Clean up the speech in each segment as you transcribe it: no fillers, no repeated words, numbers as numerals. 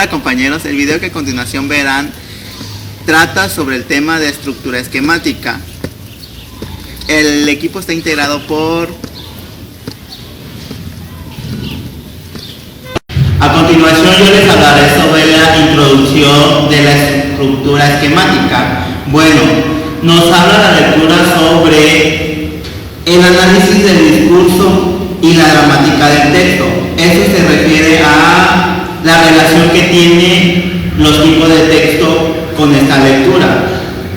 Hola compañeros, el video que a continuación verán trata sobre el tema de estructura esquemática. El equipo está integrado por... A continuación yo les hablaré sobre la introducción de la estructura esquemática. Bueno, nos habla la lectura sobre el análisis del discurso y la gramática del texto. Eso se refiere a la relación que tienen los tipos de texto con esta lectura.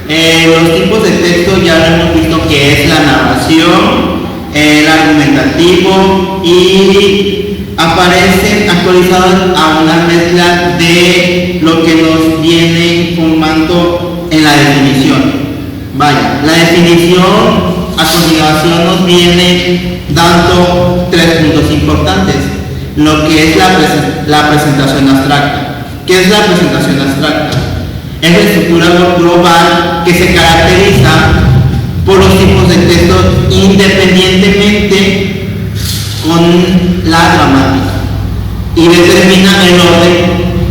Los tipos de texto ya lo hemos visto que es la narración, el argumentativo y aparecen actualizados a una mezcla de lo que nos viene informando en la definición. Vaya, la definición a continuación nos viene dando 3 puntos importantes. Lo que es la presentación abstracta. ¿Qué es la presentación abstracta? Es la estructura global que se caracteriza por los tipos de texto independientemente con la gramática y determina el orden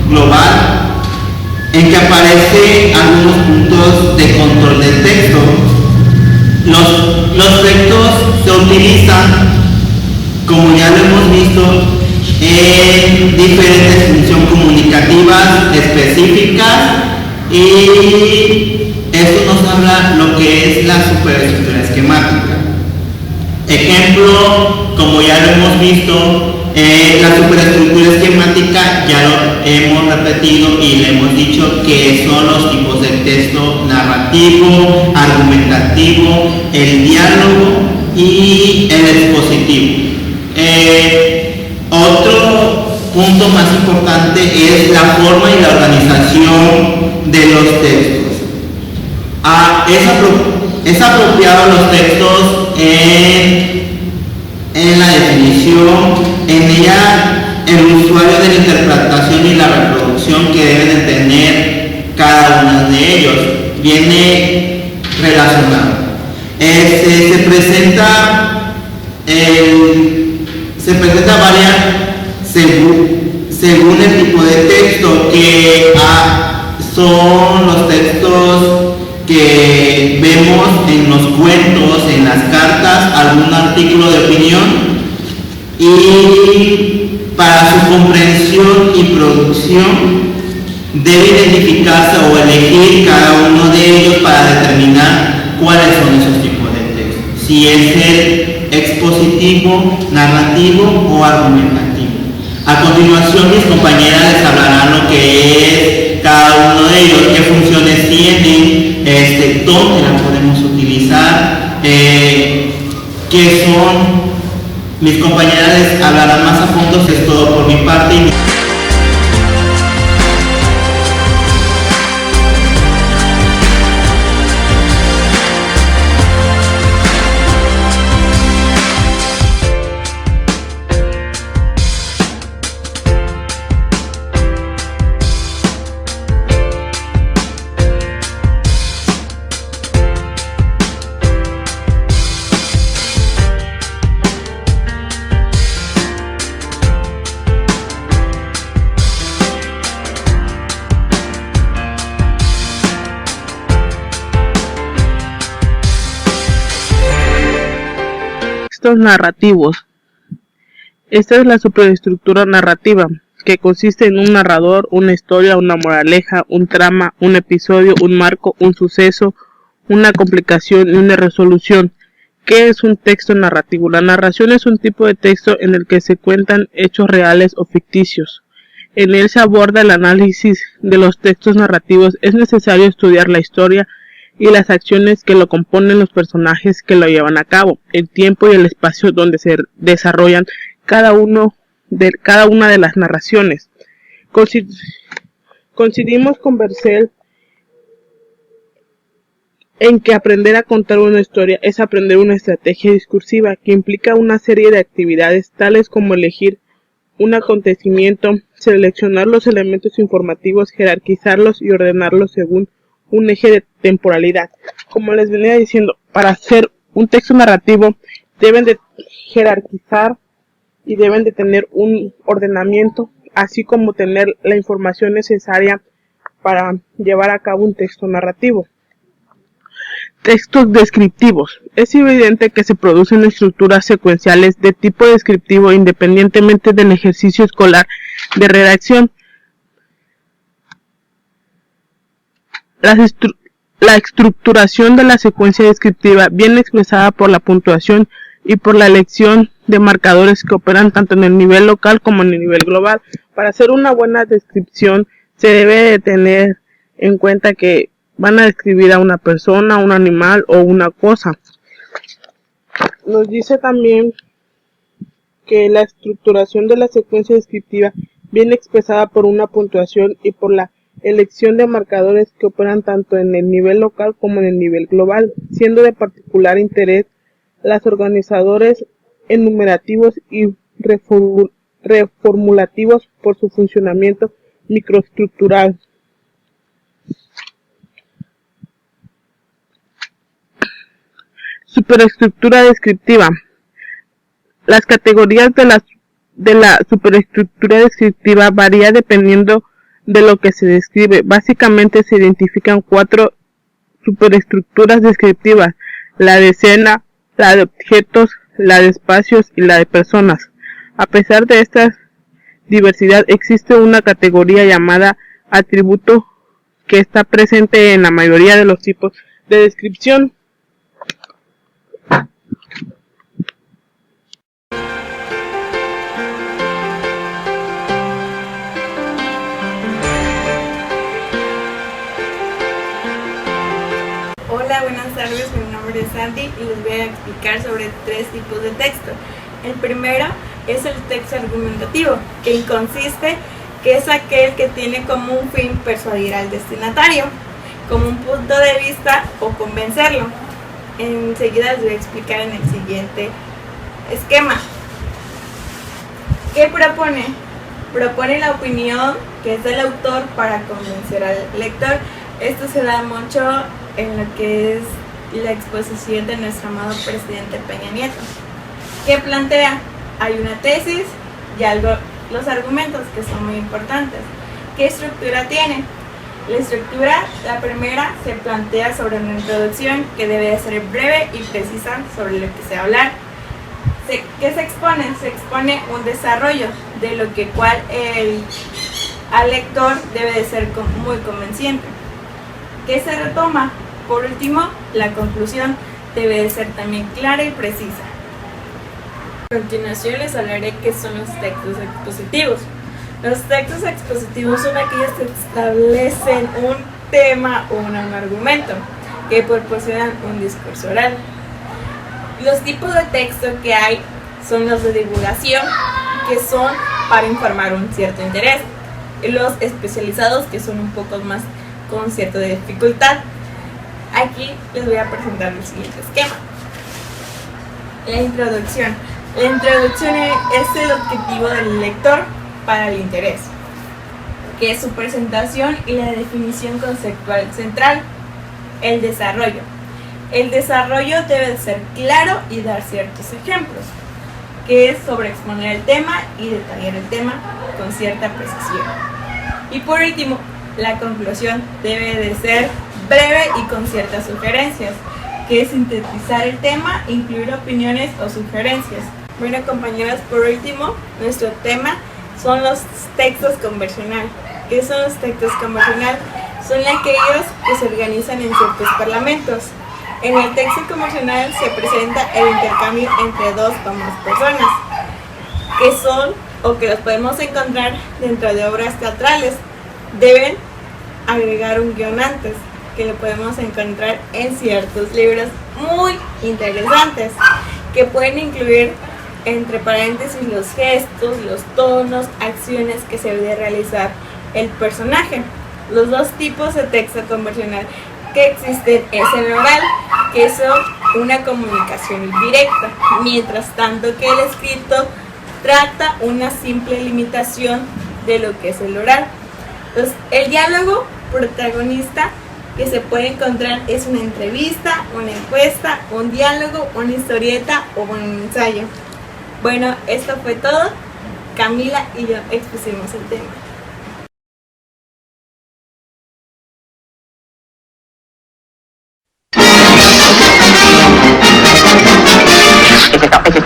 global en que aparecen algunos puntos de control del texto. Los textos se utilizan, como ya lo hemos visto, en diferentes funciones comunicativas específicas, y esto nos habla lo que es la superestructura esquemática. Ejemplo, como ya lo hemos visto, la superestructura esquemática ya lo hemos repetido y le hemos dicho que son los tipos de texto narrativo, argumentativo, el diálogo y el expositivo. Otro punto más importante es la forma y la organización de los textos. Es apropiado los textos en la definición, en ella el usuario de la interpretación y la reproducción que deben de tener cada uno de ellos viene relacionado. Se presenta varias según el tipo de texto, que son los textos que vemos en los cuentos, en las cartas, algún artículo de opinión, y para su comprensión y producción debe identificarse o elegir cada uno de ellos para determinar cuáles son esos tipos de textos, si es el expositivo, narrativo o argumentativo. A continuación mis compañeras les hablarán lo que es cada uno de ellos, qué funciones tienen, dónde la podemos utilizar, qué son. Mis compañeras les hablarán más a fondo. Es todo por mi parte. Textos narrativos. Esta es la superestructura narrativa, que consiste en un narrador, una historia, una moraleja, un trama, un episodio, un marco, un suceso, una complicación y una resolución. ¿Qué es un texto narrativo? La narración es un tipo de texto en el que se cuentan hechos reales o ficticios. En él se aborda el análisis de los textos narrativos. Es necesario estudiar la historia y las acciones que lo componen, los personajes que lo llevan a cabo, el tiempo y el espacio donde se desarrollan cada una de las narraciones. Coincidimos con Bercel en que aprender a contar una historia es aprender una estrategia discursiva que implica una serie de actividades tales como elegir un acontecimiento, seleccionar los elementos informativos, jerarquizarlos y ordenarlos según un eje de temporalidad. Como les venía diciendo, para hacer un texto narrativo deben de jerarquizar y deben de tener un ordenamiento así como tener la información necesaria para llevar a cabo un texto narrativo. Textos descriptivos. Es evidente que se producen estructuras secuenciales de tipo descriptivo independientemente del ejercicio escolar de redacción. La estructuración de la secuencia descriptiva viene expresada por la puntuación y por la elección de marcadores que operan tanto en el nivel local como en el nivel global. Para hacer una buena descripción se debe de tener en cuenta que van a describir a una persona, un animal o una cosa. Nos dice también que la estructuración de la secuencia descriptiva viene expresada por una puntuación y por la elección de marcadores que operan tanto en el nivel local como en el nivel global, siendo de particular interés los organizadores enumerativos y reformulativos por su funcionamiento microestructural. Superestructura descriptiva. Las categorías de la superestructura descriptiva varían dependiendo de lo que se describe. Básicamente se identifican 4 superestructuras descriptivas: la de escena, la de objetos, la de espacios y la de personas. A pesar de esta diversidad, existe una categoría llamada atributo que está presente en la mayoría de los tipos de descripción. Hola, buenas tardes, mi nombre es Sandy y les voy a explicar sobre 3 tipos de texto. El primero es el texto argumentativo, que consiste que es aquel que tiene como un fin persuadir al destinatario, como un punto de vista o convencerlo. Enseguida les voy a explicar en el siguiente esquema. ¿Qué propone? Propone la opinión que es del autor para convencer al lector. Esto se da mucho en lo que es la exposición de nuestro amado presidente Peña Nieto, que plantea, hay una tesis y los argumentos, que son muy importantes. ¿Qué estructura tiene? La estructura, la primera, se plantea sobre una introducción que debe de ser breve y precisa sobre lo que se va a hablar. ¿Qué se expone? Se expone un desarrollo de lo que al lector debe de ser muy convenciente. ¿Qué se retoma? Por último, la conclusión debe de ser también clara y precisa. A continuación les hablaré qué son los textos expositivos. Los textos expositivos son aquellos que establecen un tema o un argumento, que proporcionan un discurso oral. Los tipos de texto que hay son los de divulgación, que son para informar un cierto interés, y los especializados, que son un poco más con cierta dificultad. Aquí les voy a presentar el siguiente esquema. La introducción. La introducción es el objetivo del lector para el interés, que es su presentación y la definición conceptual central. El desarrollo. El desarrollo debe ser claro y dar ciertos ejemplos, que es sobre exponer el tema y detallar el tema con cierta precisión. Y por último, la conclusión debe de ser breve y con ciertas sugerencias, que es sintetizar el tema, incluir opiniones o sugerencias. Bueno, compañeras, por último, nuestro tema son los textos conversacionales. ¿Qué son los textos conversacionales? Son aquellos que se organizan en ciertos parlamentos. En el texto conversacional se presenta el intercambio entre 2 o más personas, que son o que los podemos encontrar dentro de obras teatrales. Deben agregar un guión antes, que lo podemos encontrar en ciertos libros muy interesantes, que pueden incluir entre paréntesis los gestos, los tonos, acciones que se debe realizar el personaje. Los 2 tipos de texto conversacional que existen es el oral, que es una comunicación directa, mientras tanto que el escrito trata una simple limitación de lo que es el oral. Entonces, el diálogo protagonista que se puede encontrar es una entrevista, una encuesta, un diálogo, una historieta o un ensayo. Bueno, esto fue todo. Camila y yo expusimos el tema.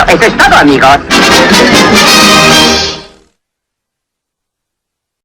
Eso es todo, amigos.